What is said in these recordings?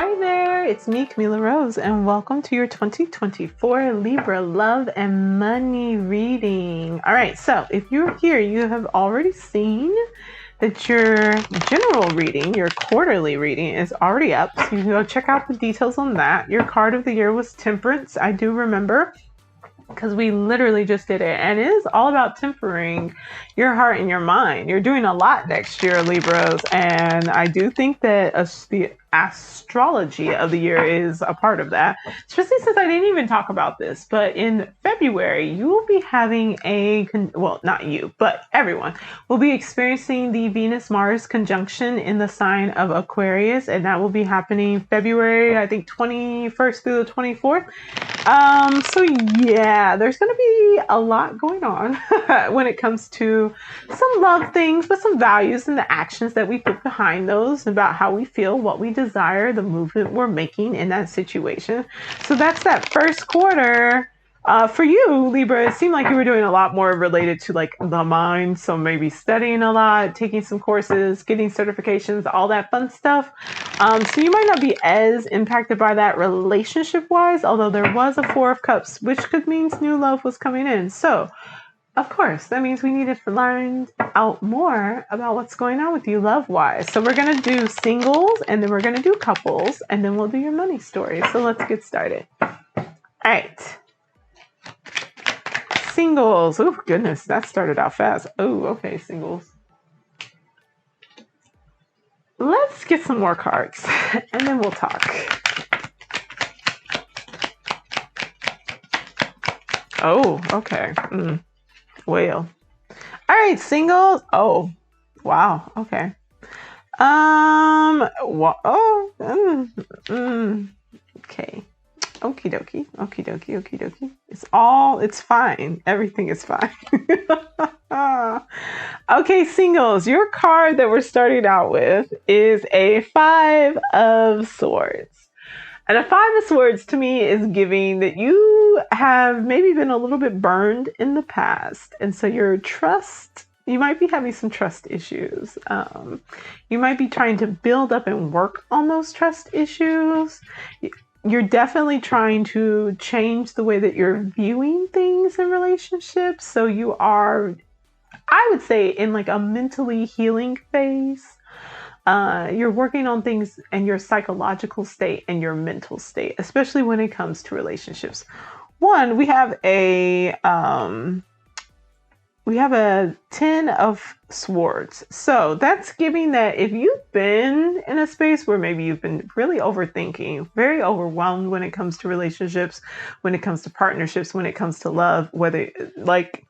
Hi there, it's me, Camila Rose, and welcome to your 2024 Libra Love and Money reading. All right, so if you're here, you have already seen that your general reading, your quarterly reading, is already up. So you can go check out the details on that. Your card of the year was Temperance. I do remember, because we literally just did it, and it is all about tempering your heart and your mind. You're doing a lot next year, Libras, and I do think that the astrology of the year is a part of that, especially since I didn't even talk about this, but in February you will be having well, not you, but everyone will be experiencing the Venus-Mars conjunction in the sign of Aquarius, and that will be happening February, I think, 21st through the 24th. So yeah, there's going to be a lot going on when it comes to some love things, but some values and the actions that we put behind those, about how we feel, what we desire, the movement we're making in that situation. So that's that first quarter. For you, Libra, it seemed like you were doing a lot more related to like the mind. So maybe studying a lot, taking some courses, getting certifications, all that fun stuff. So you might not be as impacted by that relationship wise, although there was a Four of Cups, which could mean new love was coming in. So of course, that means we need to find out more about what's going on with you love-wise. So we're going to do singles, and then we're going to do couples, and then we'll do your money story. So let's get started. All right. Singles. Oh, goodness. That started out fast. Oh, okay, singles. Let's get some more cards, and then we'll talk. Oh, okay. Whale. All right, singles. Oh, wow. Okay. Okay. Okie dokie. Okie dokie. Okie dokie. It's fine. Everything is fine. Okay, singles. Your card that we're starting out with is a Five of Swords. And a Five of Swords to me is giving that you have maybe been a little bit burned in the past. And so you might be having some trust issues. You might be trying to build up and work on those trust issues. You're definitely trying to change the way that you're viewing things in relationships. So you are, I would say, in like a mentally healing phase. You're working on things in your psychological state and your mental state, especially when it comes to relationships. One, we have a 10 of Swords. So that's giving that if you've been in a space where maybe you've been really overthinking, very overwhelmed when it comes to relationships, when it comes to partnerships, when it comes to love, whether like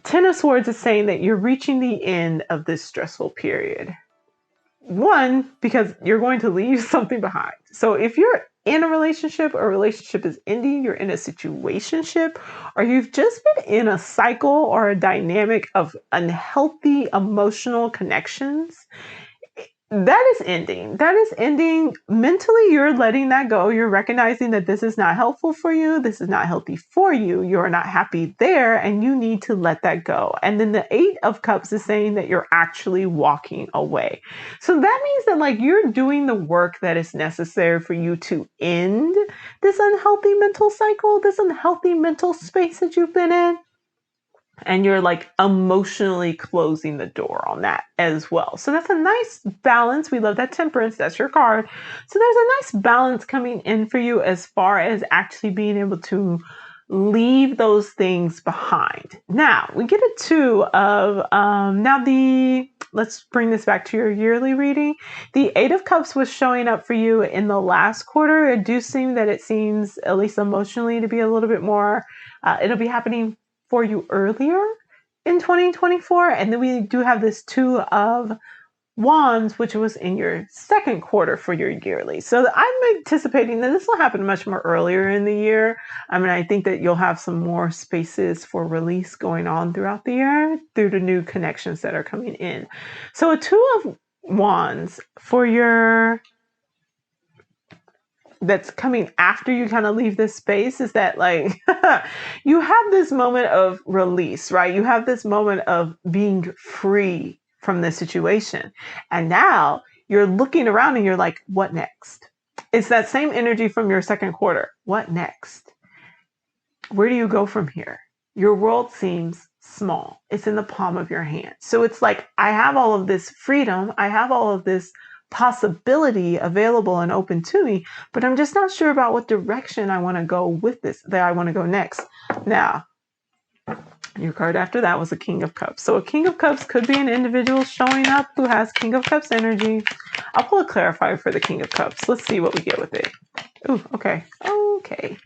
10 of Swords is saying that you're reaching the end of this stressful period. One, because you're going to leave something behind. So if you're in a relationship, or a relationship is ending, you're in a situationship, or you've just been in a cycle or a dynamic of unhealthy emotional connections, that is ending. That is ending. Mentally, you're letting that go. You're recognizing that this is not helpful for you. This is not healthy for you. You're not happy there, and you need to let that go. And then the Eight of Cups is saying that you're actually walking away. So that means that like you're doing the work that is necessary for you to end this unhealthy mental cycle, this unhealthy mental space that you've been in. And you're like emotionally closing the door on that as well. So that's a nice balance. We love that Temperance. That's your card. So there's a nice balance coming in for you as far as actually being able to leave those things behind. Now we get a Two of, let's bring this back to your yearly reading. The Eight of Cups was showing up for you in the last quarter. It do seem that it seems, at least emotionally, to be a little bit more, it'll be happening for you earlier in 2024. And then we do have this Two of Wands, which was in your second quarter for your yearly. So I'm anticipating that this will happen much more earlier in the year. I mean, I think that you'll have some more spaces for release going on throughout the year through the new connections that are coming in. So a Two of Wands for your that's coming after you kind of leave this space is that like you have this moment of release, right? You have this moment of being free from the situation. And now you're looking around and you're like, what next? It's that same energy from your second quarter. What next? Where do you go from here? Your world seems small. It's in the palm of your hand. So it's like, I have all of this freedom. I have all of this possibility available and open to me, but I'm just not sure about what direction I want to go with this, that I want to go next. Now, your card after that was a King of Cups. So a King of Cups could be an individual showing up who has King of Cups energy. I'll pull a clarifier for the King of Cups. Let's see what we get with it. Ooh, okay. Okay.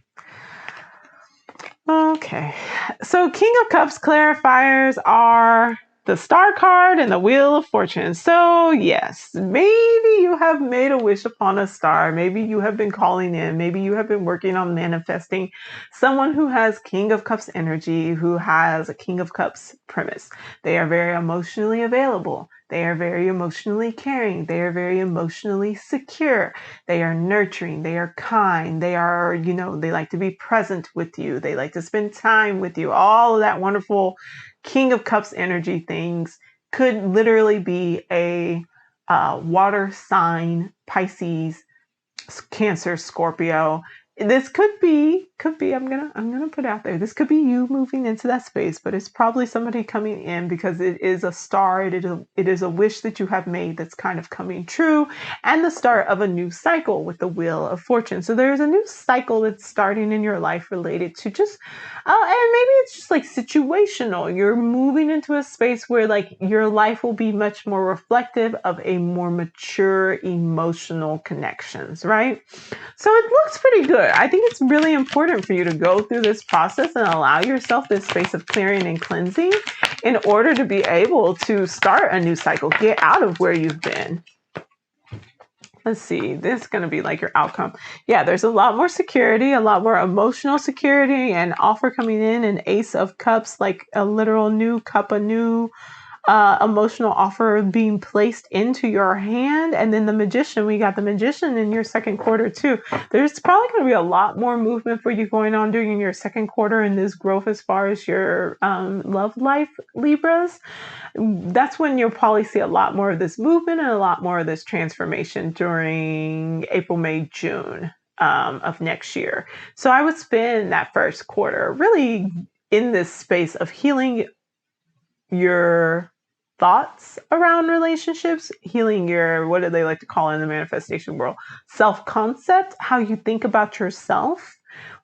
So King of Cups clarifiers are the Star card and the Wheel of Fortune. So yes, maybe you have made a wish upon a star. Maybe you have been calling in. Maybe you have been working on manifesting someone who has King of Cups energy, who has a King of Cups premise. They are very emotionally available. They are very emotionally caring. They are very emotionally secure. They are nurturing. They are kind. They are, they like to be present with you. They like to spend time with you. All of that wonderful King of Cups energy things could literally be a water sign, Pisces, Cancer, Scorpio. This could be, I'm gonna put out there, this could be you moving into that space, but it's probably somebody coming in because it is a star. It is a wish that you have made that's kind of coming true, and the start of a new cycle with the Wheel of Fortune. So there's a new cycle that's starting in your life related to just, and maybe it's just like situational. You're moving into a space where like your life will be much more reflective of a more mature emotional connections, right? So it looks pretty good. I think it's really important for you to go through this process and allow yourself this space of clearing and cleansing in order to be able to start a new cycle, get out of where you've been. Let's see, this is going to be like your outcome. Yeah, there's a lot more security, a lot more emotional security, and offer coming in, an Ace of Cups, like a literal new cup, a new emotional offer being placed into your hand. And then the Magician, we got the Magician in your second quarter too. There's probably going to be a lot more movement for you going on during your second quarter in this growth as far as your love life, Libras. That's when you'll probably see a lot more of this movement and a lot more of this transformation during April, May, June of next year. So I would spend that first quarter really in this space of healing your thoughts around relationships, healing your, what do they like to call in the manifestation world, self-concept, how you think about yourself,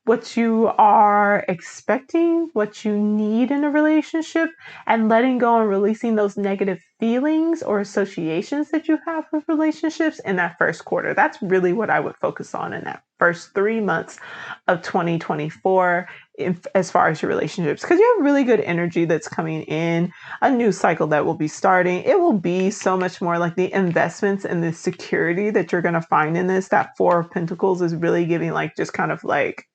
what you are expecting, what you need in a relationship, and letting go and releasing those negative feelings or associations that you have with relationships in that first quarter. That's really what I would focus on in that first 3 months of 2024 as far as your relationships, because you have really good energy that's coming in, a new cycle that will be starting. It will be so much more like the investments and the security that you're going to find in this. That Four of Pentacles is really giving like just kind of like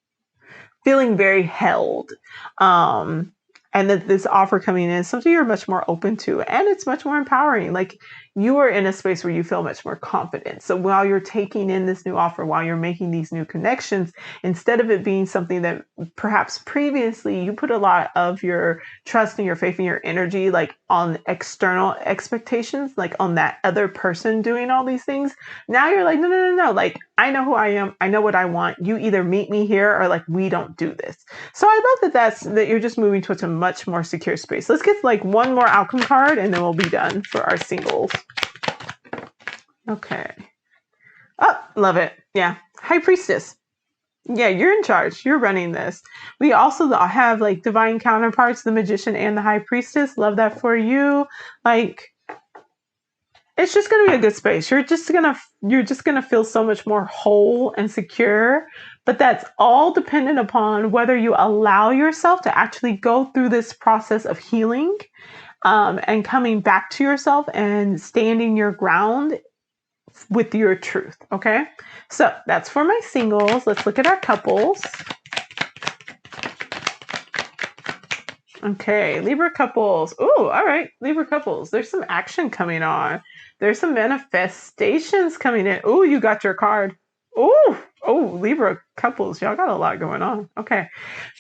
feeling very held. And that this offer coming in is something you're much more open to, and it's much more empowering. Like you are in a space where you feel much more confident. So while you're taking in this new offer, while you're making these new connections, instead of it being something that perhaps previously you put a lot of your trust and your faith and your energy like on external expectations, like on that other person doing all these things. Now you're like, no. Like I know who I am. I know what I want. You either meet me here or like we don't do this. So I love that you're just moving towards a much more secure space. Let's get like one more outcome card and then we'll be done for our singles. Okay. Oh, love it. Yeah. High Priestess. Yeah, you're in charge. You're running this. We also have like divine counterparts, the Magician and the High Priestess. Love that for you. Like it's just going to be a good space. You're just going to feel so much more whole and secure, but that's all dependent upon whether you allow yourself to actually go through this process of healing and coming back to yourself and standing your ground with your truth. Okay. So that's for my singles. Let's look at our couples. Okay, Libra couples. Oh, all right, Libra couples. There's some action coming on. There's some manifestations coming in. Oh, you got your card. Oh, Libra couples. Y'all got a lot going on. Okay,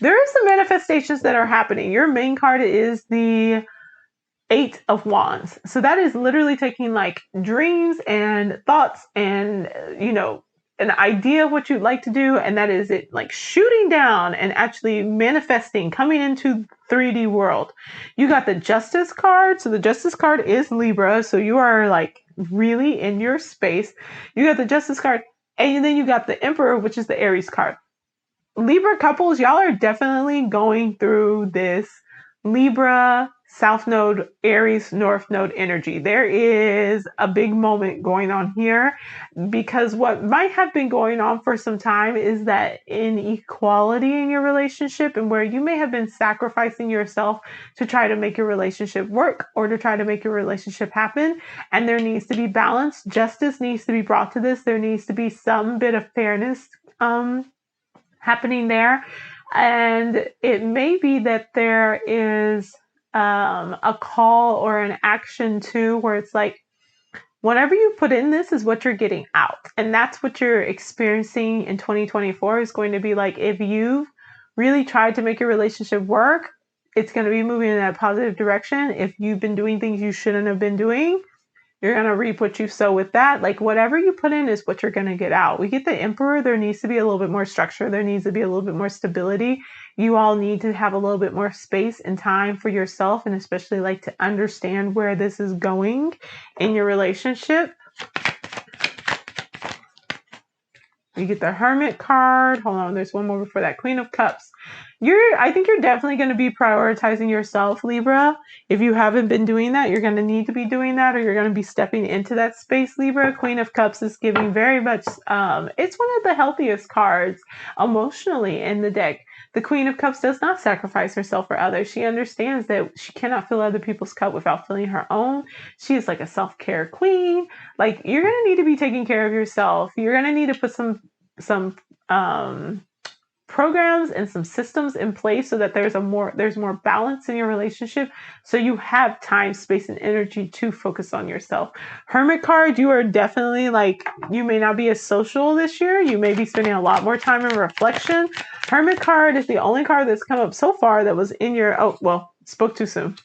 there are some manifestations that are happening. Your main card is the Eight of Wands. So that is literally taking like dreams and thoughts and, an idea of what you'd like to do. And that is it like shooting down and actually manifesting, coming into 3D world. You got the Justice card. So the Justice card is Libra. So you are like really in your space. You got the Justice card. And then you got the Emperor, which is the Aries card. Libra couples, y'all are definitely going through this Libra, South Node, Aries, North Node energy. There is a big moment going on here because what might have been going on for some time is that inequality in your relationship and where you may have been sacrificing yourself to try to make your relationship work or to try to make your relationship happen. And there needs to be balance. Justice needs to be brought to this. There needs to be some bit of fairness happening there. And it may be that there is a call or an action too, where it's like, whatever you put in this is what you're getting out. And that's what you're experiencing in 2024 is going to be like, if you've really tried to make your relationship work, it's going to be moving in that positive direction. If you've been doing things you shouldn't have been doing, you're going to reap what you sow with that. Like whatever you put in is what you're going to get out. We get the Emperor. There needs to be a little bit more structure. There needs to be a little bit more stability. You all need to have a little bit more space and time for yourself, and especially like to understand where this is going in your relationship. You get the Hermit card. Hold on, there's one more before that. Queen of Cups. I think you're definitely going to be prioritizing yourself, Libra. If you haven't been doing that, you're going to need to be doing that, or you're going to be stepping into that space, Libra. Queen of Cups is giving very much, it's one of the healthiest cards emotionally in the deck. The Queen of Cups does not sacrifice herself for others. She understands that she cannot fill other people's cup without filling her own. She is like a self-care queen. Like, you're going to need to be taking care of yourself. You're going to need to put some programs and some systems in place so that there's more balance in your relationship, so you have time, space, and energy to focus on yourself. Hermit card, you are definitely like, you may not be as social this year. You may be spending a lot more time in reflection. Hermit card is the only card that's come up so far that was in your, spoke too soon.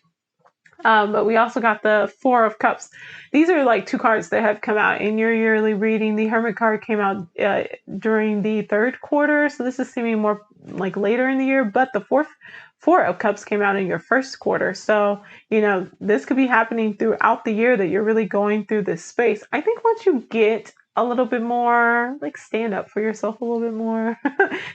But we also got the Four of Cups. These are like two cards that have come out in your yearly reading. The Hermit card came out during the third quarter, so this is seeming more like later in the year, but the Four of Cups came out in your first quarter. So, this could be happening throughout the year that you're really going through this space. I think once you get a little bit more, like, stand up for yourself a little bit more,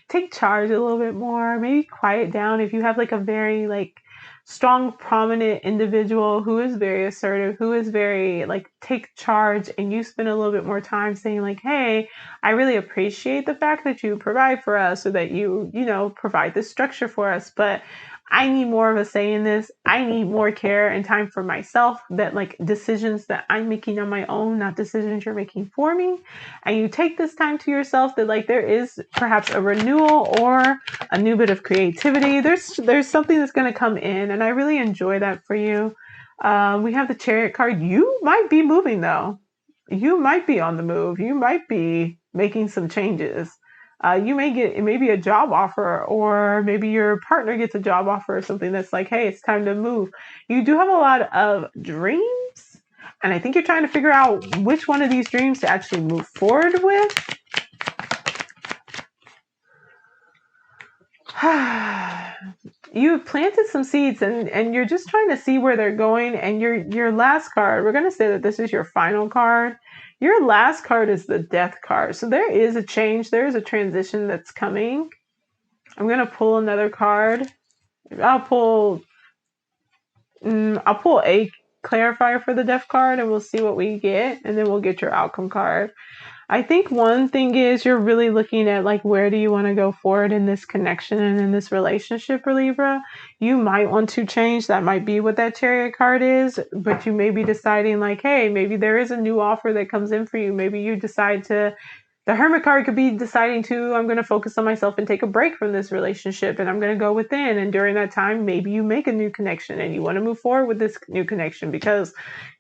take charge a little bit more, maybe quiet down if you have like a very like strong, prominent individual who is very assertive, who is very like take charge, and you spend a little bit more time saying like, hey, I really appreciate the fact that you provide for us, or that you provide this structure for us, but I need more of a say in this. I need more care and time for myself, that like decisions that I'm making on my own, not decisions you're making for me. And you take this time to yourself, that like there is perhaps a renewal or a new bit of creativity. There's something that's going to come in, and I really enjoy that for you. We have the Chariot card. You might be moving though. You might be on the move. You might be making some changes. You may get maybe a job offer, or maybe your partner gets a job offer or something that's like, hey, it's time to move. You do have a lot of dreams, and I think you're trying to figure out which one of these dreams to actually move forward with. You've planted some seeds, and you're just trying to see where they're going. And your last card, we're going to say that this is your final card. Your last card is the Death card. So there is a change. There is a transition that's coming. I'm going to pull another card. I'll pull a clarifier for the Death card, and we'll see what we get. And then we'll get your outcome card. I think one thing is you're really looking at like, where do you want to go forward in this connection and in this relationship, Libra? You might want to change. That might be what that Chariot card is, but you may be deciding like, hey, maybe there is a new offer that comes in for you. Maybe you decide to, the Hermit card could be deciding to, I'm going to focus on myself and take a break from this relationship, and I'm going to go within. And during that time, maybe you make a new connection and you want to move forward with this new connection because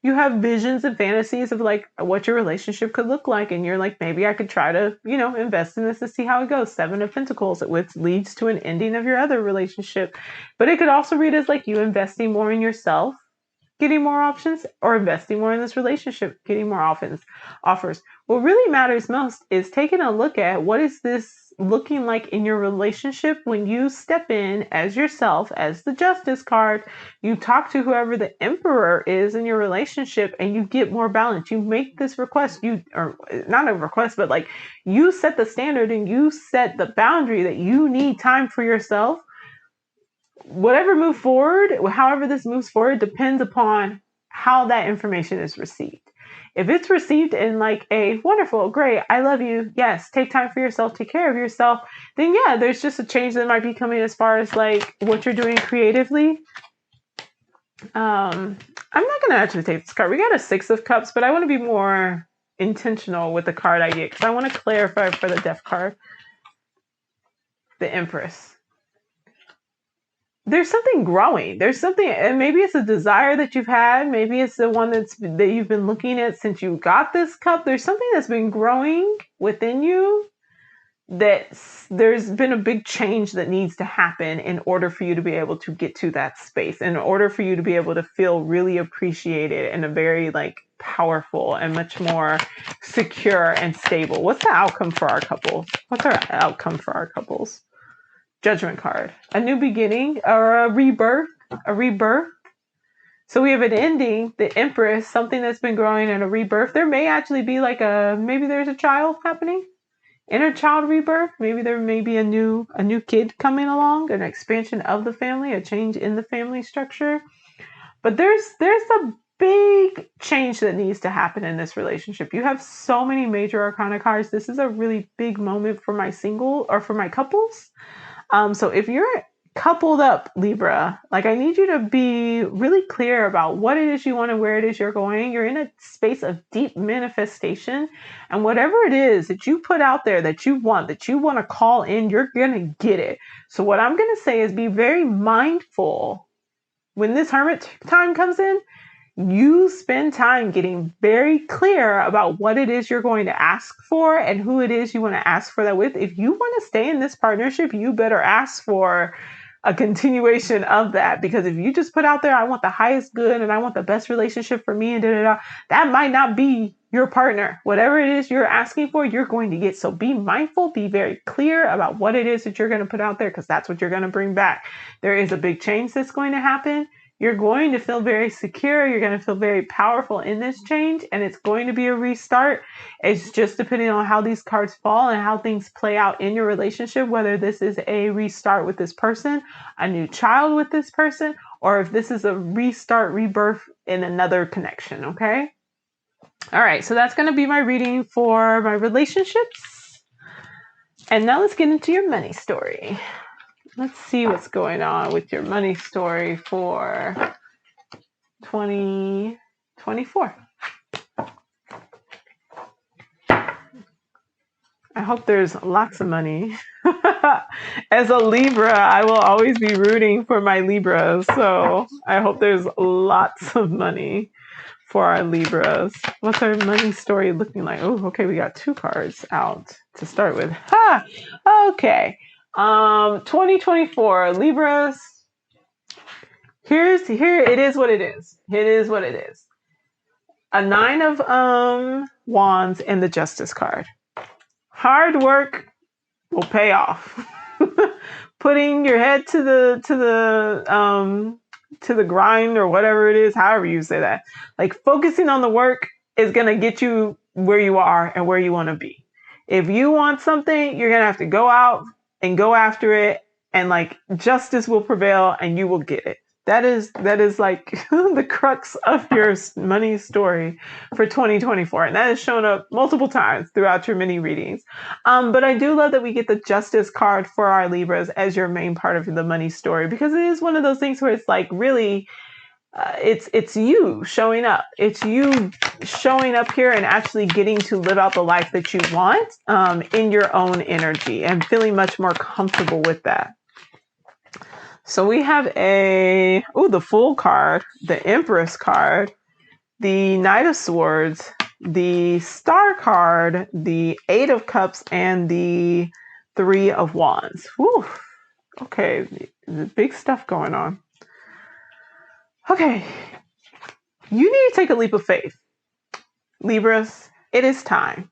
you have visions and fantasies of like what your relationship could look like. And you're like, maybe I could try to, invest in this and see how it goes. Seven of Pentacles, which leads to an ending of your other relationship. But it could also read as like you investing more in yourself. getting more options, or investing more in this relationship, getting more offers. What really matters most is taking a look at what is this looking like in your relationship when you step in as yourself, as the Justice card. You talk to whoever the Emperor is in your relationship and you get more balance. You make this request, or not a request, but like you set the standard and you set the boundary that you need time for yourself. Whatever move forward, however this moves forward, depends upon how that information is received. If it's received in like a wonderful, great, I love you, yes, take time for yourself, take care of yourself, then yeah, there's just a change that might be coming as far as like what you're doing creatively. I'm not going to actually take this card. We got a 6 of Cups, but I want to be more intentional with the card I get because I want to clarify for the Death card. The Empress. There's something growing. There's something, and maybe it's a desire that you've had. Maybe it's the one that you've been looking at since you got this cup. There's something that's been growing within you that there's been a big change that needs to happen in order for you to be able to get to that space, in order for you to be able to feel really appreciated and a very like powerful and much more secure and stable. What's the outcome for our couple? What's our outcome for our couples? Judgment card. A new beginning or a rebirth. A rebirth. So we have an ending, the Empress, something that's been growing, and a rebirth. There may actually be like maybe there's a child happening. Inner child rebirth. Maybe there may be a new kid coming along, an expansion of the family, a change in the family structure. But there's a big change that needs to happen in this relationship. You have so many major arcana cards. This is a really big moment for my single or for my couples. So if you're coupled up, Libra, like I need you to be really clear about what it is you want and where it is you're going. You're in a space of deep manifestation, and whatever it is that you put out there that you want to call in, you're going to get it. So what I'm going to say is be very mindful when this hermit time comes in. You spend time getting very clear about what it is you're going to ask for and who it is you want to ask for that with. If you want to stay in this partnership, you better ask for a continuation of that, because if you just put out there, I want the highest good and I want the best relationship for me and that might not be your partner. Whatever it is you're asking for, you're going to get. So be mindful, be very clear about what it is that you're going to put out there, because that's what you're going to bring back. There is a big change that's going to happen. You're going to feel very secure. You're going to feel very powerful in this change, and it's going to be a restart. It's just depending on how these cards fall and how things play out in your relationship, whether this is a restart with this person, a new child with this person, or if this is a restart, rebirth in another connection, okay? All right, so that's going to be my reading for my relationships. And now let's get into your money story. Let's see what's going on with your money story for 2024. I hope there's lots of money. As a Libra, I will always be rooting for my Libras. So I hope there's lots of money for our Libras. What's our money story looking like? Oh, okay, we got 2 cards out to start with. Okay. 2024 Libras. Here it is what it is. It is what it is. A 9 of Wands and the Justice card. Hard work will pay off. Putting your head to the grind, or whatever it is, however you say that. Like focusing on the work is gonna get you where you are and where you want to be. If you want something, you're gonna have to go out and go after it, and like justice will prevail and you will get it. That is like the crux of your money story for 2024. And that has shown up multiple times throughout your mini readings. But I do love that we get the Justice card for our Libras as your main part of the money story, because it is one of those things where it's like really, it's you showing up. It's you showing up here and actually getting to live out the life that you want in your own energy and feeling much more comfortable with that. So we have the Fool card, the Empress card, the Knight of Swords, the Star card, the 8 of Cups, and the 3 of Wands. Whew. Okay, the big stuff going on. Okay, You need to take a leap of faith. Libras, it is time.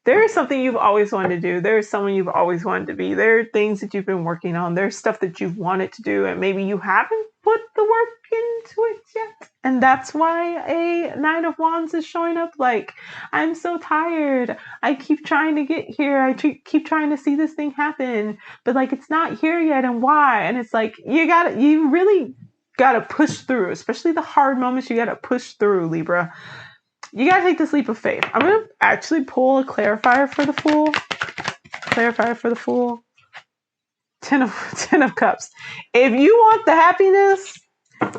There is something you've always wanted to do. There is someone you've always wanted to be. There are things that you've been working on. There's stuff that you've wanted to do, and maybe you haven't put the work into it yet. And that's why a Nine of Wands is showing up like, I'm so tired. I keep trying to get here. I keep trying to see this thing happen, but like it's not here yet. And why? And it's like, you really gotta push through, especially the hard moments. You gotta push through, Libra. You gotta take this leap of faith. I'm gonna actually pull a clarifier for the Fool. Clarifier for the Fool. Ten of Cups. If you want the happiness,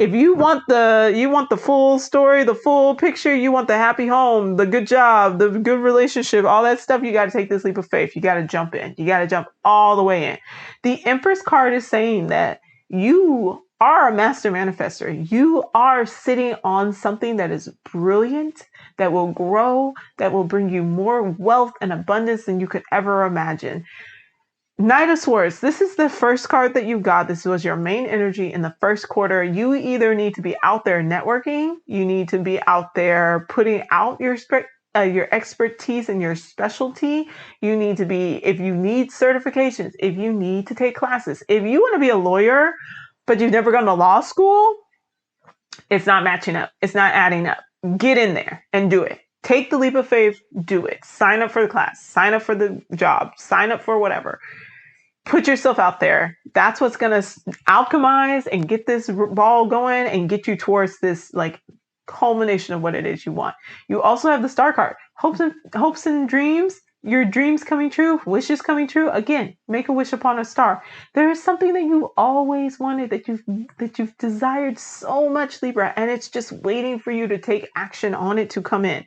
if you want the full story, the full picture, you want the happy home, the good job, the good relationship, all that stuff, you gotta take this leap of faith. You gotta jump in. You gotta jump all the way in. The Empress card is saying that you are a master manifester. You are sitting on something that is brilliant, that will grow, that will bring you more wealth and abundance than you could ever imagine. Knight of Swords, this is the first card that you got. This was your main energy in the first quarter. You either need to be out there networking, you need to be out there putting out your expertise and your specialty. You need to be, if you need certifications, if you need to take classes, if you want to be a lawyer, but you've never gone to law school, it's not matching up. It's not adding up. Get in there and do it. Take the leap of faith, do it. Sign up for the class, sign up for the job, sign up for whatever. Put yourself out there. That's what's going to alchemize and get this ball going and get you towards this like culmination of what it is you want. You also have the Star card. Hopes and dreams. Your dreams coming true, wishes coming true. Again, make a wish upon a star. There is something that you always wanted, that you've desired so much, Libra, and it's just waiting for you to take action on it to come in.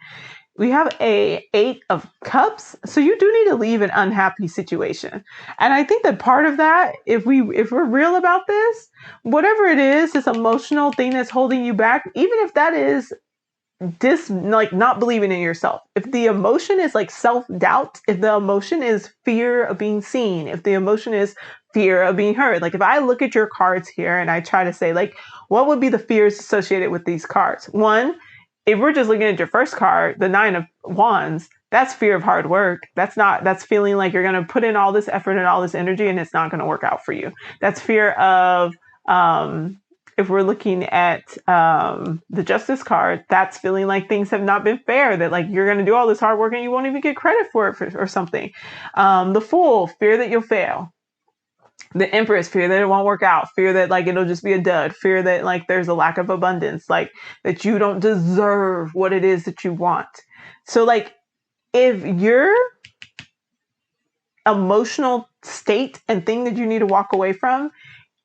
We have a 8 of Cups, so you do need to leave an unhappy situation. And I think that part of that, if we're real about this, whatever it is, this emotional thing that's holding you back, even if that is not believing in yourself. If the emotion is like self-doubt, if the emotion is fear of being seen, if the emotion is fear of being heard, like if I look at your cards here and I try to say like, what would be the fears associated with these cards? One, if we're just looking at your first card, the 9 of Wands, that's fear of hard work. That's feeling like you're going to put in all this effort and all this energy and it's not going to work out for you. That's fear of, if we're looking at the Justice card, that's feeling like things have not been fair, that like you're going to do all this hard work and you won't even get credit for it or something. The Fool, fear that you'll fail. The Empress, fear that it won't work out, fear that like it'll just be a dud, fear that like there's a lack of abundance, like that you don't deserve what it is that you want. So like if your emotional state and thing that you need to walk away from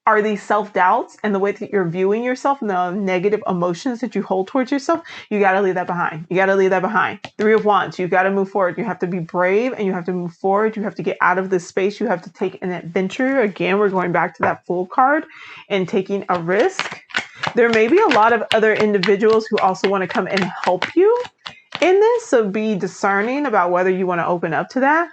are these self-doubts and the way that you're viewing yourself and the negative emotions that you hold towards yourself, you got to leave that behind. You got to leave that behind. 3 of Wands, you got to move forward. You have to be brave and you have to move forward. You have to get out of this space. You have to take an adventure. Again, we're going back to that Fool card and taking a risk. There may be a lot of other individuals who also want to come and help you in this. So be discerning about whether you want to open up to that.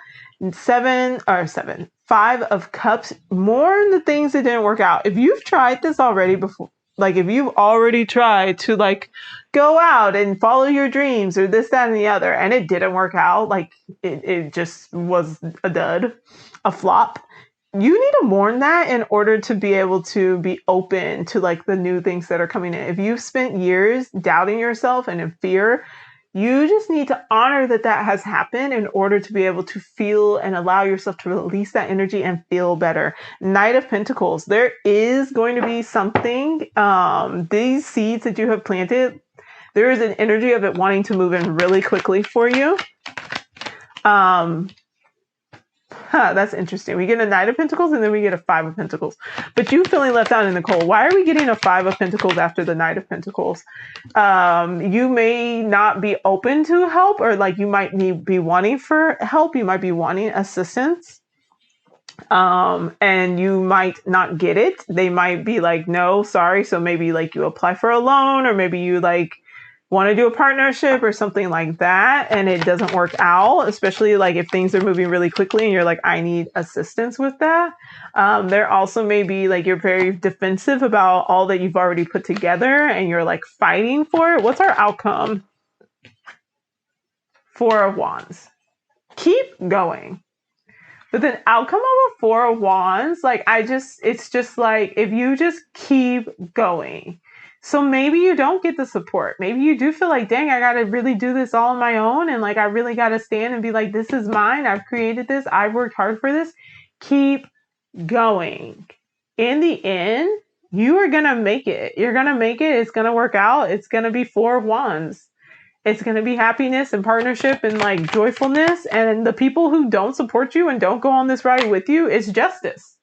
5 of Cups, mourn the things that didn't work out. If you've tried this already before, like if you've already tried to like go out and follow your dreams or this, that, and the other, and it didn't work out, like it just was a dud, a flop, you need to mourn that in order to be able to be open to like the new things that are coming in. If you've spent years doubting yourself and in fear, you just need to honor that has happened in order to be able to feel and allow yourself to release that energy and feel better. Knight of Pentacles, there is going to be something, these seeds that you have planted, there is an energy of it wanting to move in really quickly for you. That's interesting. We get a Knight of Pentacles and then we get a 5 of Pentacles. But you feeling left out in the cold. Why are we getting a 5 of Pentacles after the Knight of Pentacles? You may not be open to help, or like you might be wanting for help. You might be wanting assistance. And you might not get it. They might be like, no, sorry. So maybe like you apply for a loan, or maybe you like want to do a partnership or something like that and it doesn't work out, especially like if things are moving really quickly and you're like, I need assistance with that. There also may be like you're very defensive about all that you've already put together and you're like fighting for it. What's our outcome? Four of Wands. Keep going. But then outcome of a Four of Wands, like it's just like if you just keep going. So maybe you don't get the support. Maybe you do feel like, dang, I got to really do this all on my own. And like, I really got to stand and be like, this is mine. I've created this. I've worked hard for this. Keep going. In the end, you are going to make it. You're going to make it. It's going to work out. It's going to be Four of Wands. It's going to be happiness and partnership and like joyfulness. And the people who don't support you and don't go on this ride with you, it's justice.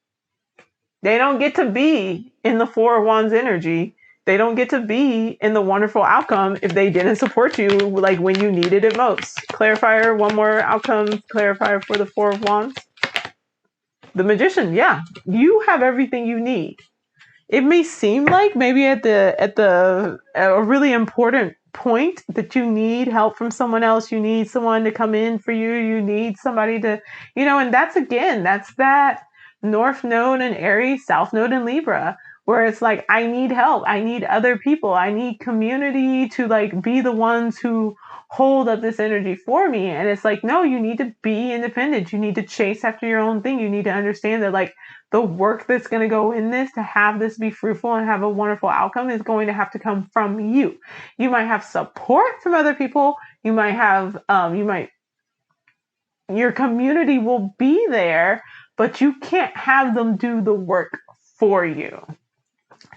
They don't get to be in the Four of Wands energy. They don't get to be in the wonderful outcome if they didn't support you like when you needed it most. Clarifier, one more outcome clarifier for the Four of Wands. The Magician, yeah, you have everything you need. It may seem like maybe at a really important point that you need help from someone else, you need someone to come in for you, you need somebody to, and that's that North Node in Aries, South Node in Libra, where it's like, I need help. I need other people. I need community to like be the ones who hold up this energy for me. And it's like, no, you need to be independent. You need to chase after your own thing. You need to understand that like the work that's going to go in this to have this be fruitful and have a wonderful outcome is going to have to come from you. You might have support from other people. You might have, your community will be there, but you can't have them do the work for you.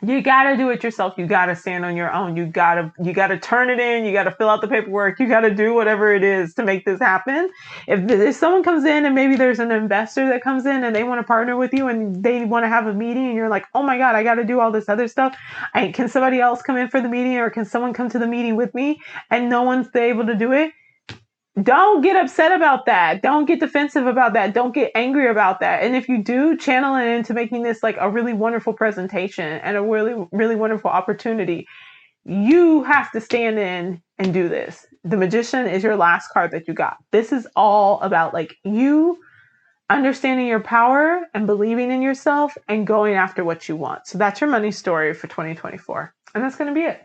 You got to do it yourself. You got to stand on your own. You got to turn it in. You got to fill out the paperwork. You got to do whatever it is to make this happen. If someone comes in and maybe there's an investor that comes in and they want to partner with you and they want to have a meeting and you're like, oh my God, I got to do all this other stuff. Can somebody else come in for the meeting or can someone come to the meeting with me and no one's able to do it? Don't get upset about that. Don't get defensive about that. Don't get angry about that. And if you do, channel it into making this like a really wonderful presentation and a really, really wonderful opportunity. You have to stand in and do this. The Magician is your last card that you got. This is all about like you understanding your power and believing in yourself and going after what you want. So that's your money story for 2024. And that's going to be it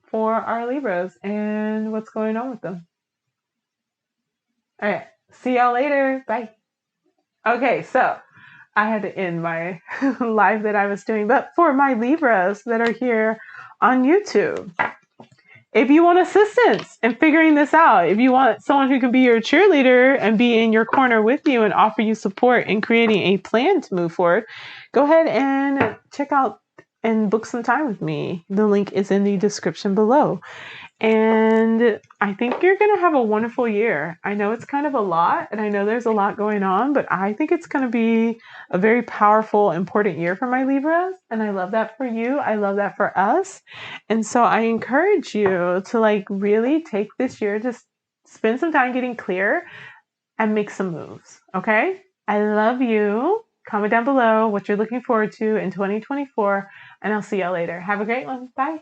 for our Libras and what's going on with them. All right. See y'all later. Bye. Okay, so I had to end my live that I was doing, but for my Libras that are here on YouTube, if you want assistance in figuring this out, if you want someone who can be your cheerleader and be in your corner with you and offer you support in creating a plan to move forward, go ahead and check out and book some time with me. The link is in the description below. And I think you're going to have a wonderful year. I know it's kind of a lot and I know there's a lot going on, but I think it's going to be a very powerful, important year for my Libras. And I love that for you. I love that for us. And so I encourage you to like really take this year to spend some time getting clear and make some moves. Okay. I love you. Comment down below what you're looking forward to in 2024 and I'll see y'all later. Have a great one. Bye.